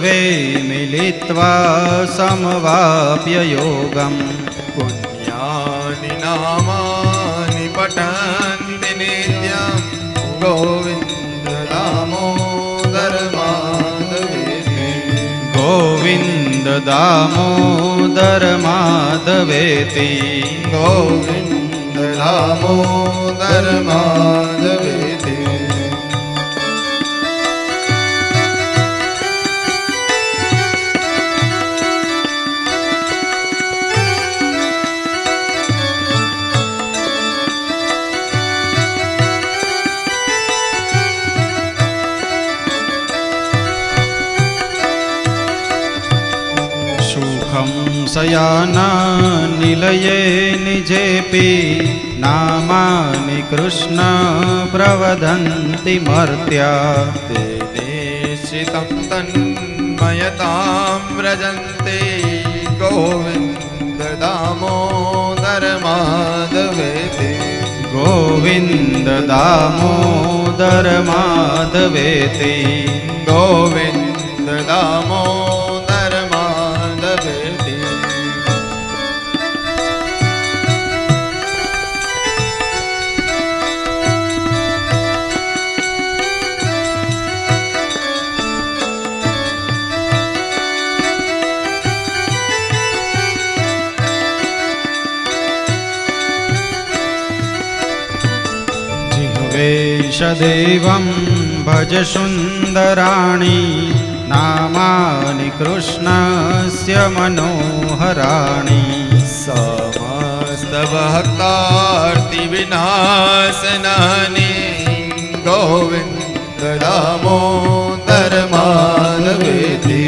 सर्वे मिलित्वा समवाप्य योगम् पुण्यानि नामानि पठन्ति नित्यं गोविन्द दामोदर माधवेति गोविन्द दामोदर माधवेति गोविन्द दामोदर माधवेति शयाना निलये निजेपि नामानि कृष्ण प्रवदन्ति मर्त्या ते निश्चितं तन्मयतां व्रजन्ते गोविन्द दामोदर माधवेति गोविन्द दामोदर माधवेति गोविन्द दामोदर माधवेति वेशदेवं भज सुन्दराणि नामानि कृष्णस्य मनोहराणि समस्तभक्तार्तिविनाशनानि गोविन्द दामोदर माधवेति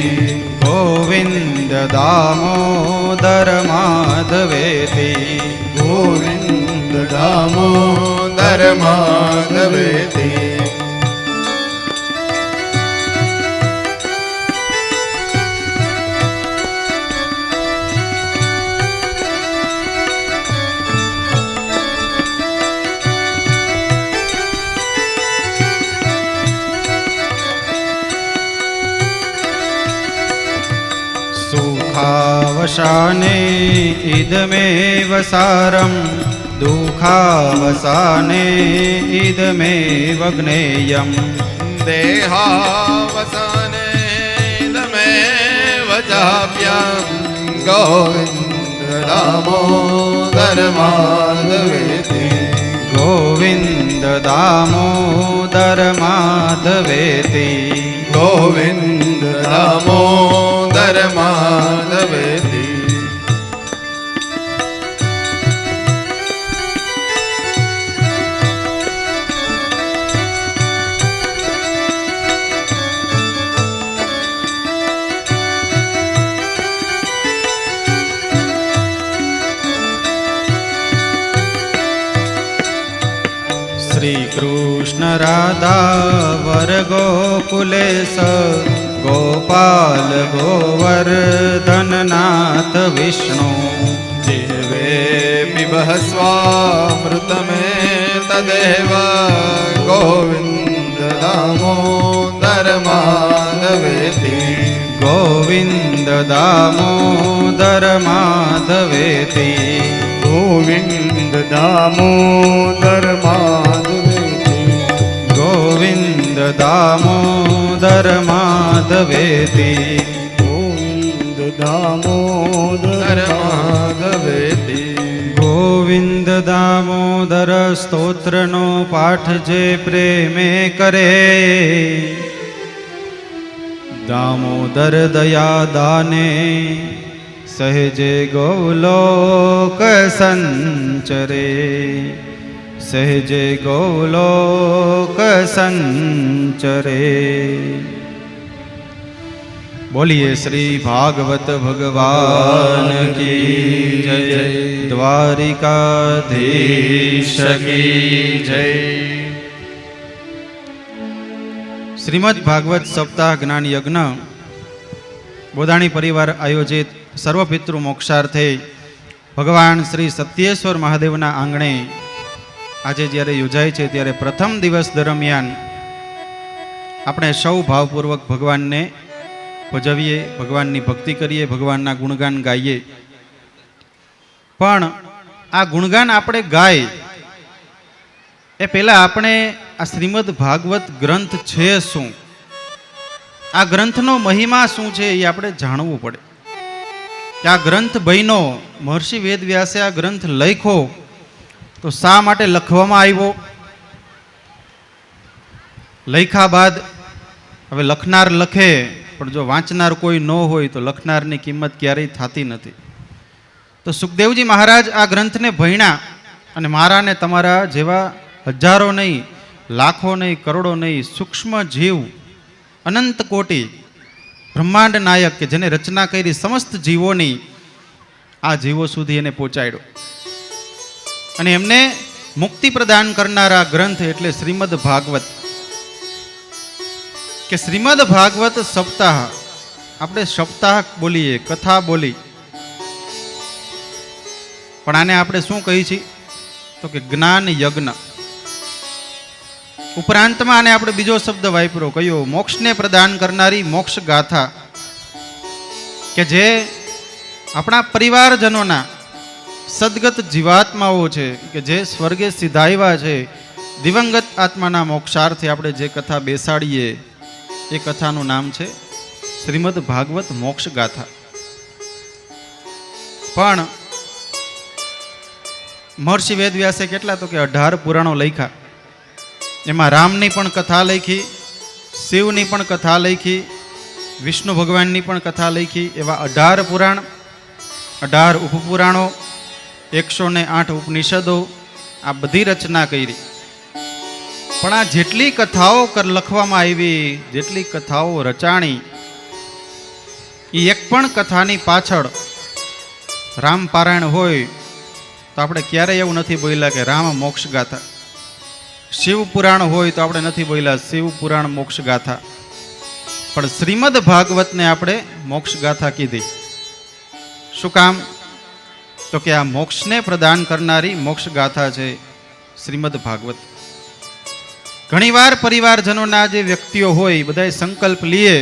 गोविन्द दामोदर माधवेति गोविन्द दामोदर माधवेति सुखावसाने इदमेव सारम् दुःखावसाने इदमेव ज्ञेयम् देहावसाने इदमेव चाप्यं गोविन्द दामोदर माधवेति गोविन्द दामोदर माधवेति गोविन्द दामोदर माधवेति श्रीकृष्ण राधा वर गोकुलेश गोपाल गोवर्धननाथ विष्णु जिह्वे पिबस्वामृतमेतदेव गोविन्द दामोदर माधवेति गोविन्द दामोदर माधवेति गोविन्द दामोदर माधवेति गोविन्द दामोदर माधवेति गोविन्द दामोदर माधवेति गोविन्द दामोदर स्तोत्रनो पाठ जे प्रेमे करे दामोदर दया दाने सहजे गोलोक संचरे सहजे गोलोक संचरे। बोलिए श्री भागवत भगवान की जय, द्वारिकाधीश की जय। श्रीमद् भागवत सप्ताह ज्ञान यज्ञ बोधाणी परिवार आयोजित सर्वपितृ मोक्षार्थे भगवान श्री सत्येश्वर महादेवना आंगणे આજે જ્યારે યોજાય છે ત્યારે પ્રથમ દિવસ દરમિયાન આપણે સૌ ભાવપૂર્વક ભગવાનને ભજવીએ, ભગવાનની ભક્તિ કરીએ, ભગવાનના ગુણગાન ગાઈએ. પણ આ ગુણગાન આપણે ગાય એ પહેલા આપણે આ શ્રીમદ ભાગવત ગ્રંથ છે શું, આ ગ્રંથનો મહિમા શું છે એ આપણે જાણવું પડે. કે આ ગ્રંથ બન્યો, મહર્ષિ વેદવ્યાસે આ ગ્રંથ લખ્યો તો શા માટે લખવામાં આવ્યો? લખ્યા બાદ હવે લખનાર લખે, પણ જો વાંચનાર કોઈ ન હોય તો લખનારની કિંમત ક્યારેય થતી નથી. તો સુખદેવજી મહારાજ આ ગ્રંથને ભણ્યા અને મારા ને તમારા જેવા હજારો નહીં, લાખો નહીં, કરોડો નહીં, સૂક્ષ્મ જીવ અનંત કોટી બ્રહ્માંડ નાયક કે જેને રચના કરી સમસ્ત જીવોની, આ જીવો સુધી એને પહોંચાડ્યો અને એમને મુક્તિ પ્રદાન કરનારા ગ્રંથ એટલે શ્રીમદ ભાગવત. કે શ્રીમદ ભાગવત સપ્તાહ, આપણે સપ્તાહ બોલીએ, કથા બોલી, પણ આને આપણે શું કહી છીએ તો કે જ્ઞાન યજ્ઞ. ઉપરાંતમાં આને આપણે બીજો શબ્દ વાપરો કયો? મોક્ષને પ્રદાન કરનારી મોક્ષ ગાથા. કે જે આપણા પરિવારજનોના સદગત જીવાત્માઓ છે કે જે સ્વર્ગે સિધાવ્યા છે, દિવંગત આત્માના મોક્ષાર્થે આપણે જે કથા બેસાડીએ એ કથાનું નામ છે શ્રીમદ ભાગવત મોક્ષ ગાથા. પણ મહર્ષિ વેદવ્યાસે કેટલા તો કે 18 પુરાણો લખ્યા. એમાં રામની પણ કથા લખી, શિવની પણ કથા લખી, વિષ્ણુ ભગવાનની પણ કથા લખી. એવા 18 પુરાણ, 18 ઉપપુરાણો, 108 ઉપનિષદો, આ બધી રચના કરી. પણ આ જેટલી કથાઓ લખવામાં આવી, જેટલી કથાઓ રચાણી, એ એક પણ કથાની પાછળ રામ પારાયણ હોય તો આપણે ક્યારેય એવું નથી બોલ્યા કે રામ મોક્ષ ગાથા. શિવ પુરાણ હોય તો આપણે નથી બોલ્યા શિવ પુરાણ મોક્ષ ગાથા. પણ શ્રીમદ ભાગવતને આપણે મોક્ષ ગાથા કીધી. શું કામ? તો કે આ મોક્ષને પ્રદાન કરનારી મોક્ષ ગાથા છે શ્રીમદ ભાગવત. ઘણીવાર પરિવારજનોના જે વ્યક્તિઓ હોય બધાએ સંકલ્પ લીએ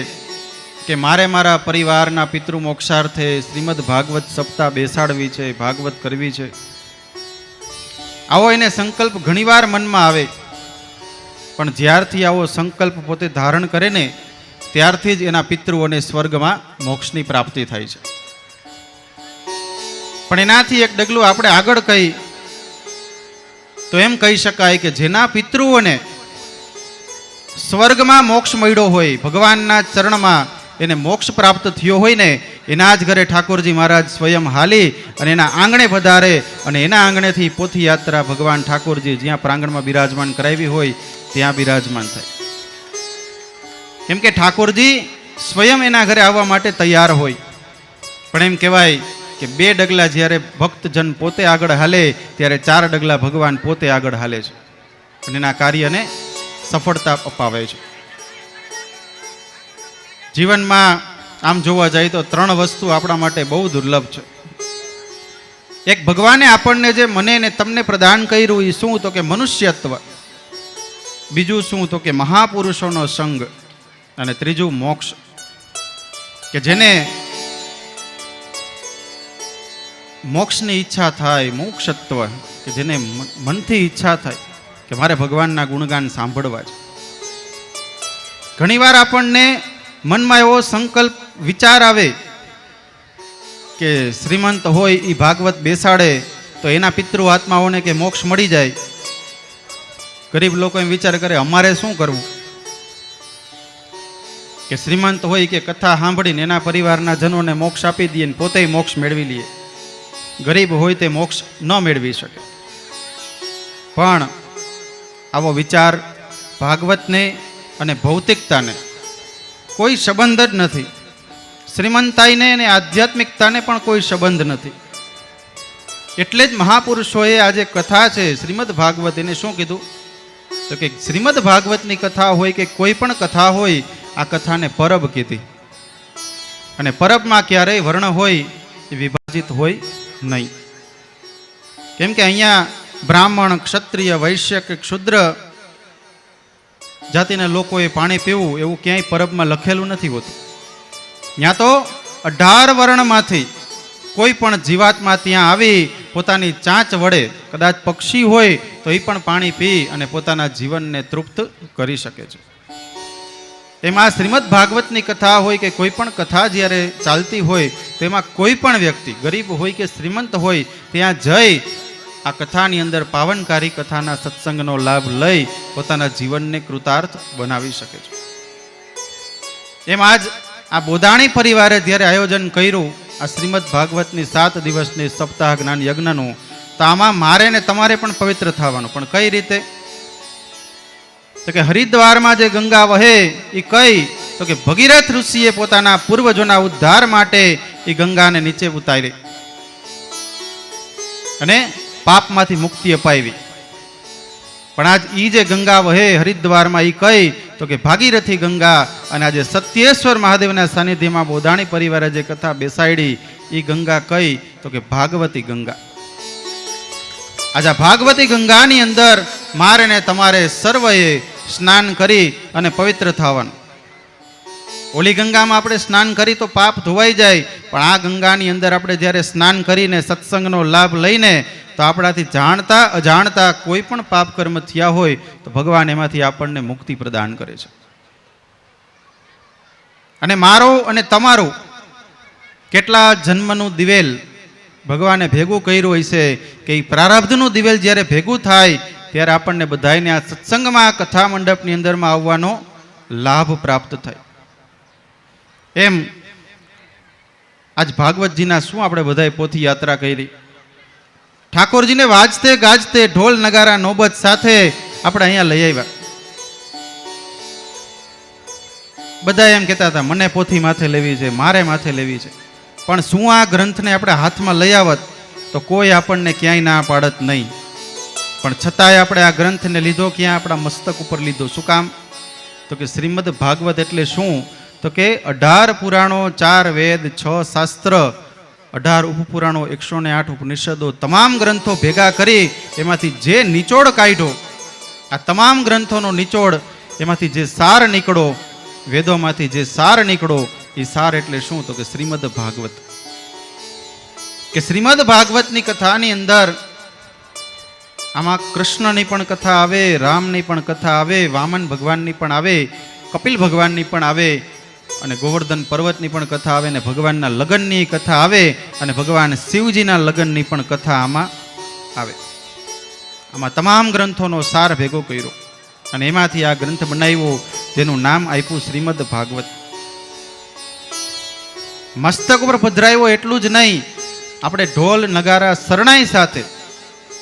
કે મારે મારા પરિવારના પિતૃ મોક્ષાર્થે શ્રીમદ ભાગવત સપ્તાહ બેસાડવી છે, ભાગવત કરવી છે. આવો એને સંકલ્પ ઘણીવાર મનમાં આવે, પણ જ્યારથી આવો સંકલ્પ પોતે ધારણ કરે ને ત્યારથી જ એના પિતૃઓને સ્વર્ગમાં મોક્ષની પ્રાપ્તિ થાય છે. પણ એનાથી એક ડગલું આપણે આગળ કહી તો એમ કહી શકાય કે જેના પિતૃઓને સ્વર્ગમાં મોક્ષ મળ્યો હોય, ભગવાનના ચરણમાં એને મોક્ષ પ્રાપ્ત થયો હોય ને, એના જ ઘરે ઠાકોરજી મહારાજ સ્વયં હાલી અને એના આંગણે પધારે અને એના આંગણેથી પોથી યાત્રા ભગવાન ઠાકોરજી જ્યાં પ્રાંગણમાં બિરાજમાન કરાવી હોય ત્યાં બિરાજમાન થાય. કેમ કે ઠાકોરજી સ્વયં એના ઘરે આવવા માટે તૈયાર હોય. પણ એમ કહેવાય કે 2 ડગલા જ્યારે ભક્તજન પોતે આગળ હાલે ત્યારે 4 ડગલા ભગવાન પોતે આગળ હાલે છે અને એના કાર્યને સફળતા અપાવે છે. જીવનમાં આમ જોવા જાય તો 3 વસ્તુ આપણા માટે બહુ દુર્લભ છે. એક, ભગવાને આપણને જે મને ને તમને પ્રદાન કર્યું એ શું? તો કે મનુષ્યત્વ. બીજું શું? તો કે મહાપુરુષોનો સંગ. અને ત્રીજું મોક્ષ. કે જેને મોક્ષની ઈચ્છા થાય, મોક્ષત્વ, કે જેને મનથી ઈચ્છા થાય કે મારે ભગવાનના ગુણગાન સાંભળવા છે. ઘણીવાર આપણને મનમાં એવો સંકલ્પ વિચાર આવે કે શ્રીમંત હોય એ ભાગવત બેસાડે તો એના પિતૃ આત્માઓને કે મોક્ષ મળી જાય. ગરીબ લોકો એમ વિચાર કરે અમારે શું કરવું? કે શ્રીમંત હોય કે કથા સાંભળીને એના પરિવારના જનોને મોક્ષ આપી દઈએ ને પોતે મોક્ષ મેળવી લઈએ. ગરીબ હોય તે મોક્ષ ન મેળવી શકે. પણ આવો વિચાર ભાગવતને અને ભૌતિકતાને કોઈ સંબંધ જ નથી. શ્રીમંતાઈને અને આધ્યાત્મિકતાને પણ કોઈ સંબંધ નથી. એટલે જ મહાપુરુષોએ આ જે કથા છે શ્રીમદ ભાગવત, એને શું કીધું? તો કે શ્રીમદ ભાગવતની કથા હોય કે કોઈ પણ કથા હોય, આ કથાને પરબ કીધી. અને પરબમાં ક્યારેય વર્ણ હોય એ વિભાજિત હોય નહીં. કેમ કે અહીંયા બ્રાહ્મણ, ક્ષત્રિય, વૈશ્ય કે ક્ષુદ્ર જાતિના લોકોએ પાણી પીવું એવું ક્યાંય પરબમાં લખેલું નથી હોતું. ત્યાં તો 18 વર્ણમાંથી કોઈ પણ જીવાત્મા ત્યાં આવી પોતાની ચાંચ વડે, કદાચ પક્ષી હોય તો એ પણ પાણી પી અને પોતાના જીવનને તૃપ્ત કરી શકે છે. એમાં શ્રીમદ ભાગવતની કથા હોય કે કોઈ પણ કથા જ્યારે ચાલતી હોય તેમાં કોઈ પણ વ્યક્તિ ગરીબ હોય કે શ્રીમંત હોય ત્યાં જઈ આ કથાની અંદર પાવનકારી કથાના સત્સંગનો લાભ લઈ પોતાના જીવનને કૃતાર્થ બનાવી શકે છે. એમાં જ આ બોધાણી પરિવારે જ્યારે આયોજન કર્યું આ શ્રીમદ ભાગવતની 7 દિવસની સપ્તાહ જ્ઞાન યજ્ઞનું, તો આમાં મારે ને તમારે પણ પવિત્ર થવાનું. પણ કઈ રીતે? તો કે હરિદ્વારમાં જે ગંગા વહે એ કઈ? તો કે ભગીરથ ઋષિએ પોતાના પૂર્વજોના ઉદ્ધાર માટે એ ગંગાને નીચે ઉતારી અને પાપમાંથી મુક્તિ અપાવી. પણ આજ ઈ જે ગંગા વહે હરિદ્વારમાં ઈ કઈ? તો કે ભાગીરથી ગંગા. અને આજે સત્યેશ્વર મહાદેવના સાનિધ્યમાં બોધાણી પરિવારે જે કથા બેસાડી ઈ ગંગા કઈ? તો કે ભાગવતી ગંગા. આજે ભાગવતી ગંગાની અંદર મારે ને તમારે સર્વએ સ્નાન કરી અને પવિત્ર થવાનું. ઓલી ગંગામાં આપણે સ્નાન કરી તો પાપ ધોવાઈ જાય, પણ આ ગંગાની અંદર આપણે જ્યારે સ્નાન કરીને સત્સંગનો લાભ લઈને તો આપણાથી જાણતા અજાણતા કોઈ પણ પાપ કર્મ થયા હોય તો ભગવાન એમાંથી આપણને મુક્તિ પ્રદાન કરે છે. અને મારો અને તમારો કેટલા જન્મનું દિવેલ ભગવાને ભેગું કર્યું હોય છે કે એ પ્રારબ્ધનું દિવેલ જ્યારે ભેગું થાય ત્યારે આપણને બધાને આ સત્સંગમાં કથા મંડપની અંદરમાં આવવાનો લાભ પ્રાપ્ત થાય. એમ આજ ભાગવતજીના શું આપણે બધાએ પોથી યાત્રા કરી, ઠાકોરજીને વાજતે ગાજતે ઢોલ નગારા નોબત સાથે આપણે અહીંયા લઈ આવ્યા. બધા એમ કહેતા હતા મને પોથી માથે લેવી છે, મારે માથે લેવી છે. પણ શું આ ગ્રંથને આપણે હાથમાં લઈ આવત તો કોઈ આપણને ક્યાંય ના પાડત નહીં. પણ છતાંય આપણે આ ગ્રંથને લીધો ક્યાં? આપણા મસ્તક ઉપર લીધો. શું કામ? તો કે શ્રીમદ ભાગવત એટલે શું? તો કે 18 પુરાણો, 4 વેદ, 6 શાસ્ત્ર, 18 ઉપપુરાણો, 108 ઉપનિષદો, તમામ ગ્રંથો ભેગા કરી એમાંથી જે નિચોડ કાઢ્યો, આ તમામ ગ્રંથોનો નિચોડ, એમાંથી જે સાર નીકળો, વેદોમાંથી જે સાર નીકળો, એ સાર એટલે શું? તો કે શ્રીમદ ભાગવત. કે શ્રીમદ ભાગવતની કથાની અંદર આમાં કૃષ્ણની પણ કથા આવે, રામની પણ કથા આવે, વામન ભગવાનની પણ આવે, કપિલ ભગવાનની પણ આવે, અને ગોવર્ધન પર્વતની પણ કથા આવે, ને ભગવાનના લગ્નની કથા આવે, અને ભગવાન શિવજીના લગ્નની પણ કથા આમાં આવે. આમાં તમામ ગ્રંથોનો સાર ભેગો કર્યો અને એમાંથી આ ગ્રંથ બનાવ્યો જેનું નામ આપ્યું શ્રીમદ ભાગવત. મસ્તક ઉપર પધરાવ્યો એટલું જ નહીં, આપણે ઢોલ નગારા શરણાઈ સાથે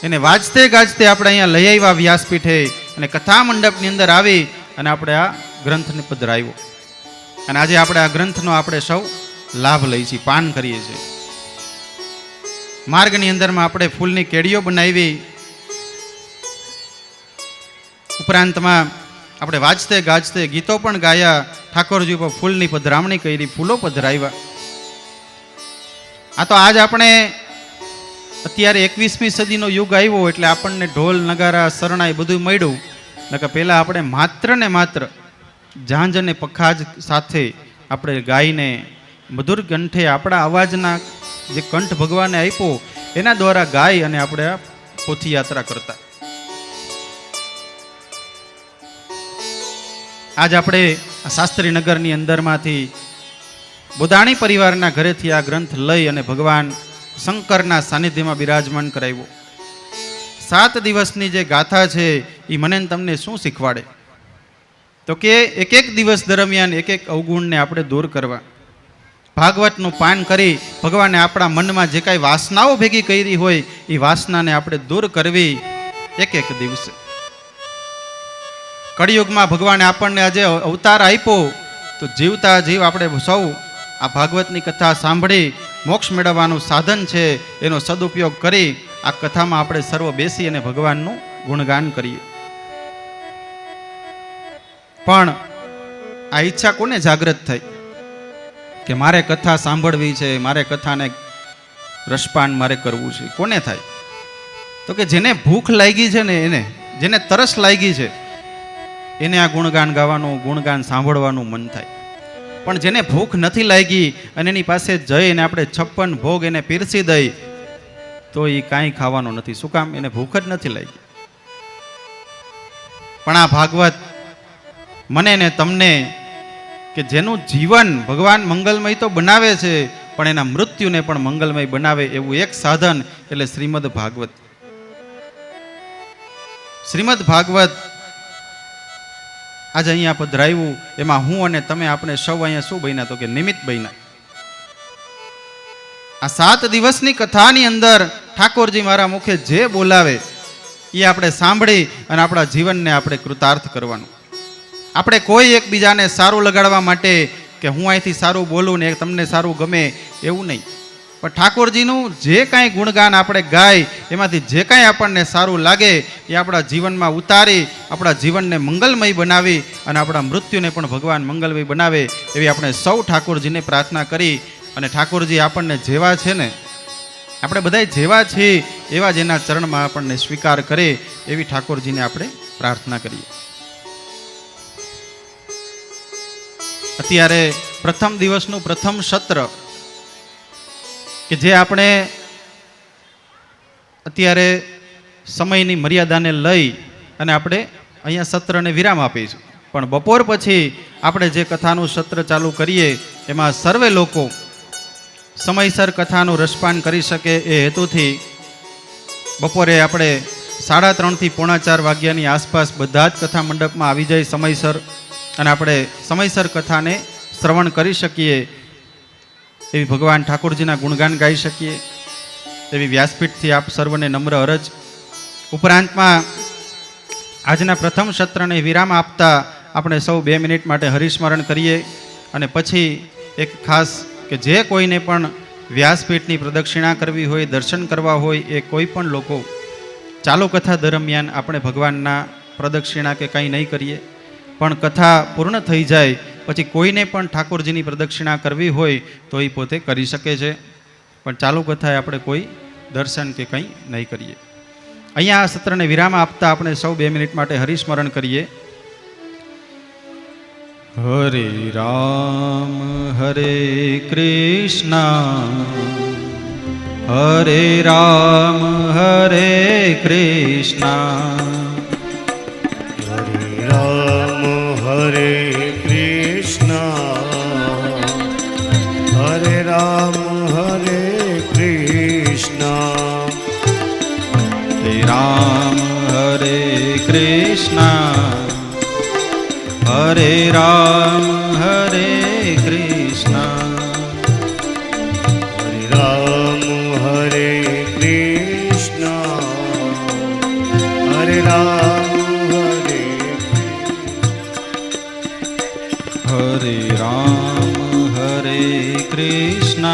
એને વાજતે ગાજતે આપણે અહીંયા લઈ આવ્યા વ્યાસપીઠે અને કથા મંડપની અંદર આવી અને આપણે આ ગ્રંથને પધરાવ્યો. અને આજે આપણે આ ગ્રંથનો આપણે સૌ લાભ લઈએ છીએ, પાન કરીએ છીએ. માર્ગની અંદરમાં આપણે ફૂલની કેડીઓ બનાવી, ઉપરાંતમાં આપણે વાજતે ગાજતે ગીતો પણ ગાયા, ઠાકોરજી ઉપર ફૂલની પધરામણી કરી, ફૂલો પધરાવ્યા. આ તો આજ આપણે અત્યારે 21મી સદીનો યુગ આવ્યો એટલે આપણને ઢોલ નગારા શરણાઈ બધું મળ્યું. નકર પહેલાં આપણે માત્ર ને માત્ર ઝાંઝ અને પખાજ સાથે આપણે ગાઈને મધુર કંઠે આપણા અવાજના જે કંઠ ભગવાને આપ્યો એના દ્વારા ગાઈ અને આપણે આ પોથી યાત્રા કરતા. આજ આપણે આ શાસ્ત્રીનગરની અંદરમાંથી બોધાણી પરિવારના ઘરેથી આ ગ્રંથ લઈ અને ભગવાન શંકરના સાનિધ્યમાં બિરાજમાન કરાવ્યો. 7 દિવસની જે ગાથા છે એ મને તમને શું શીખવાડે? તો કે એક એક દિવસ દરમિયાન એક એક અવગુણને આપણે દૂર કરવા, ભાગવતનું પાન કરી ભગવાને આપણા મનમાં જે કાંઈ વાસનાઓ ભેગી કરી હોય એ વાસનાને આપણે દૂર કરવી એક એક દિવસે. કળિયુગમાં ભગવાને આપણને આજે અવતાર આપ્યો તો જીવતા જીવ આપણે સૌ આ ભાગવતની કથા સાંભળી મોક્ષ મેળવવાનું સાધન છે એનો સદુપયોગ કરી આ કથામાં આપણે સર્વ બેસી અને ભગવાનનું ગુણગાન કરીએ. પણ આ ઈચ્છા કોને જાગૃત થઈ કે મારે કથા સાંભળવી છે, મારે કથાને રસપાન મારે કરવું છે? કોને થાય? તો કે જેને ભૂખ લાગી છે ને, એને જેને તરસ લાગી છે એને આ ગુણગાન ગાવાનું, ગુણગાન સાંભળવાનું મન થાય. પણ જેને ભૂખ નથી લાગી અને એની પાસે જઈને આપણે 56 ભોગ એને પીરસી દઈ તો એ કાંઈ ખાવાનો નથી. શું કામ? એને ભૂખ જ નથી લાગી. પણ આ ભાગવત મને ને તમને કે જેનું જીવન ભગવાન મંગલમય તો બનાવે છે પણ એના મૃત્યુને પણ મંગલમય બનાવે એવું એક સાધન એટલે શ્રીમદ ભાગવત. શ્રીમદ ભાગવત આજે અહીંયા પધરાવ્યું, એમાં હું અને તમે આપણે સૌ અહીંયા શું બન્યા? તો કે નિમિત્ત બન્યા. આ 7 દિવસની કથાની અંદર ઠાકોરજી મારા મુખે જે બોલાવે એ આપણે સાંભળી અને આપણા જીવનને આપણે કૃતાર્થ કરવાનું. આપણે કોઈ એકબીજાને સારું લગાડવા માટે કે હું અહીંથી સારું બોલું ને તમને સારું ગમે એવું નહીં, પણ ઠાકોરજીનું જે કાંઈ ગુણગાન આપણે ગાય એમાંથી જે કાંઈ આપણને સારું લાગે એ આપણા જીવનમાં ઉતારી આપણા જીવનને મંગલમય બનાવી અને આપણા મૃત્યુને પણ ભગવાન મંગલમય બનાવે એવી આપણે સૌ ઠાકોરજીને પ્રાર્થના કરી અને ઠાકોરજી આપણને જેવા છે ને, આપણે બધા જેવા છીએ એવા જ એના ચરણમાં આપણને સ્વીકાર કરે એવી ઠાકોરજીને આપણે પ્રાર્થના કરીએ. અત્યારે પ્રથમ દિવસનું પ્રથમ સત્ર કે જે આપણે અત્યારે સમયની મર્યાદાને લઈ અને આપણે અહીંયા સત્રને વિરામ આપીશું, પણ બપોર પછી આપણે જે કથાનું સત્ર ચાલુ કરીએ એમાં સર્વે લોકો સમયસર કથાનું રસપાન કરી શકે એ હેતુથી બપોરે આપણે 3:30 થી 3:45 વાગ્યાની આસપાસ બધા જ કથા મંડપમાં આવી જાય સમયસર અને આપણે સમયસર કથાને શ્રવણ કરી શકીએ એવી ભગવાન ઠાકોરજીના ગુણગાન ગાઈ શકીએ એવી વ્યાસપીઠથી આપ સર્વને નમ્ર અરજ. ઉપરાંતમાં આજના પ્રથમ સત્રને વિરામ આપતા આપણે સૌ 2 મિનિટ માટે હરિસ્મરણ કરીએ અને પછી એક ખાસ કે જે કોઈને પણ વ્યાસપીઠની પ્રદક્ષિણા કરવી હોય, દર્શન કરવા હોય, એ કોઈ પણ લોકો ચાલુ કથા દરમિયાન આપણે ભગવાનના પ્રદક્ષિણા કે કંઈ નહીં કરીએ, પણ કથા પૂર્ણ થઈ જાય પછી કોઈને પણ ઠાકોરજીની પ્રદક્ષિણા કરવી હોય તો એ પોતે કરી શકે છે, પણ ચાલુ કથાએ આપણે કોઈ દર્શન કે કંઈ નહીં કરીએ. અહીંયા આ સત્રને વિરામ આપતા આપણે સૌ 2 મિનિટ માટે હરિસ્મરણ કરીએ. હરે રામ હરે કૃષ્ણ હરે રામ હરે કૃષ્ણ હરે રામ હરે કૃષ્ણ હરે રામ હરે કૃષ્ણ હરે રામ હરે કૃષ્ણ હરે રામ હરે કૃષ્ણ હરે રામ હરે કૃષ્ણ હરે રામ હરે હરે રામ હરે કૃષ્ણ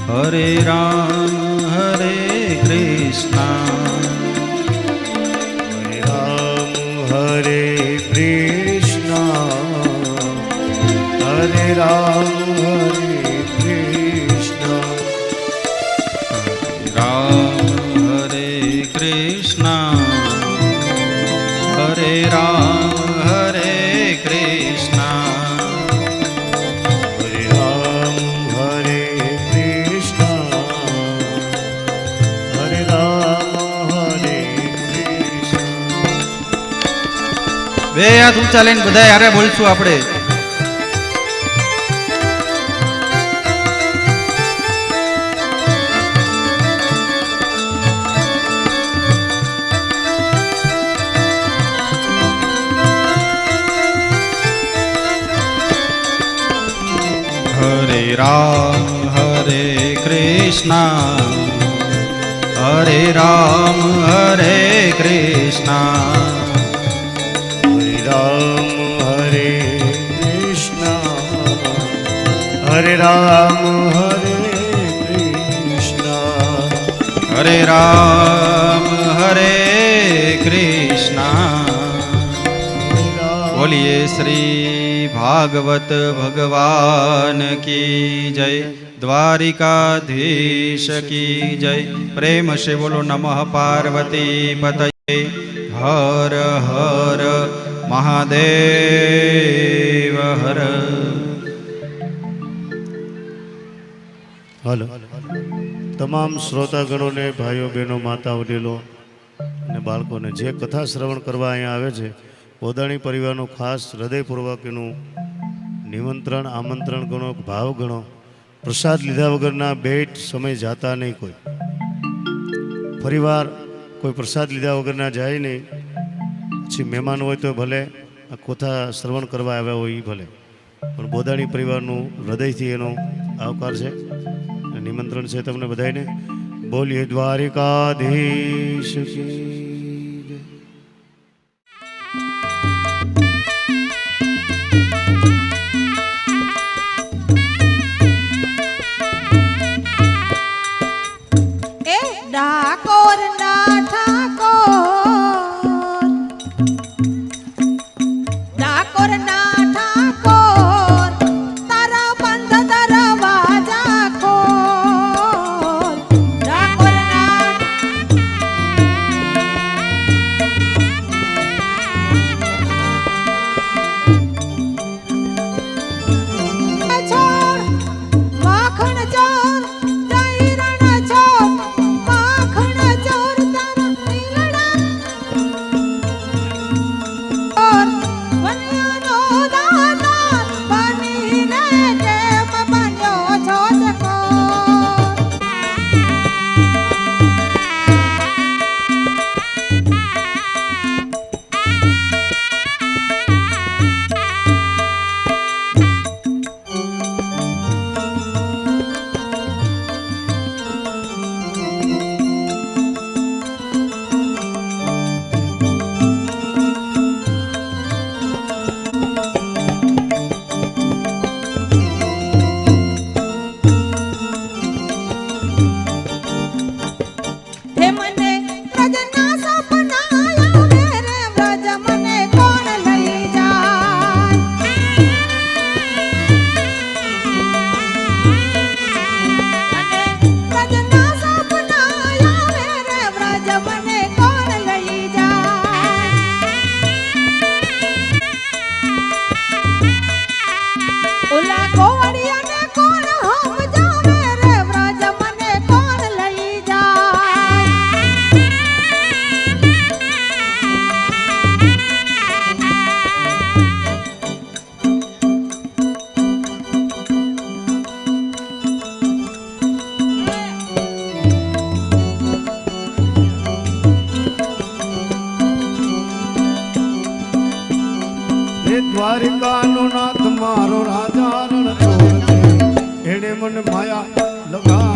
હરે રામ હરે કૃષ્ણ હરે રામ હરે કૃષ્ણ હરે રામ હરે કૃષ્ણ રામ હરે કૃષ્ણ હરે રામ હરે કૃષ્ણ હરે રામ હરે કૃષ્ણ હરે રામ હરે કૃષ્ણ. બે હાથ ઊંચા લઈને બધા હારે બોલશું આપણે. હરે રામ હરે કૃષ્ણ હરે રામ હરે કૃષ્ણ હરે રામ હરે કૃષ્ણ હરે રામ હરે કૃષ્ણ હરે રામ હરે કૃષ્ણ. બોલીએ શ્રી ભાગવત ભગવાન કી જય, દ્વારિકાધીશ કી જય. પ્રેમ से बोलो नमः पार्वती पतये. हर हर મહાદેવ હર. હાલો તમામ શ્રોતાગણોને, ભાઈઓ બહેનો, માતા વડીલો અને બાળકોને જે કથા શ્રવણ કરવા અહીંયા આવે છે, પોદાણી પરિવારનું ખાસ હૃદયપૂર્વક એનું નિમંત્રણ, આમંત્રણ ગણો, ભાવ ગણો. પ્રસાદ લીધા વગરના બેટ સમય જાતા નહીં. કોઈ પરિવાર કોઈ પ્રસાદ લીધા વગરના જાય નહીં. પછી મહેમાન હોય તો ભલે, આ કથા શ્રવણ કરવા આવ્યા હોય એ ભલે, પણ બોદાણી પરિવારનું હૃદયથી એનો આવકાર છે, નિમંત્રણ છે તમને બધાને. બોલીએ દ્વારિકાધીશ કી જય. એ ડાકોર ના ઠાકોર, ડાકોર ના ઠાકોર, તારા બંધ દરવાજા ખોલ. ડાકોર ના છોડ, માખણ ચોર, દહીરણ છોડ, માખણ ચોર, તારા લીલડા ઓર બન્યાનો દાતાર, બનીને કેમ બન્યો છો ચકોર. હે મને વ્રજના સપના આવે રે, વ્રજ મને કોણ લઈ જાય? વ્રજના સપના આવે રે, વ્રજ મને કોણ લઈ જાય? ઓલા ગોવળિયાને કોણ સમજાવે રે, વ્રજ મને કોણ લઈ જાય? હે દ્વારિકાનો નાથ મારો રાજા રણ છોડ છે, એણે મને માયા લગા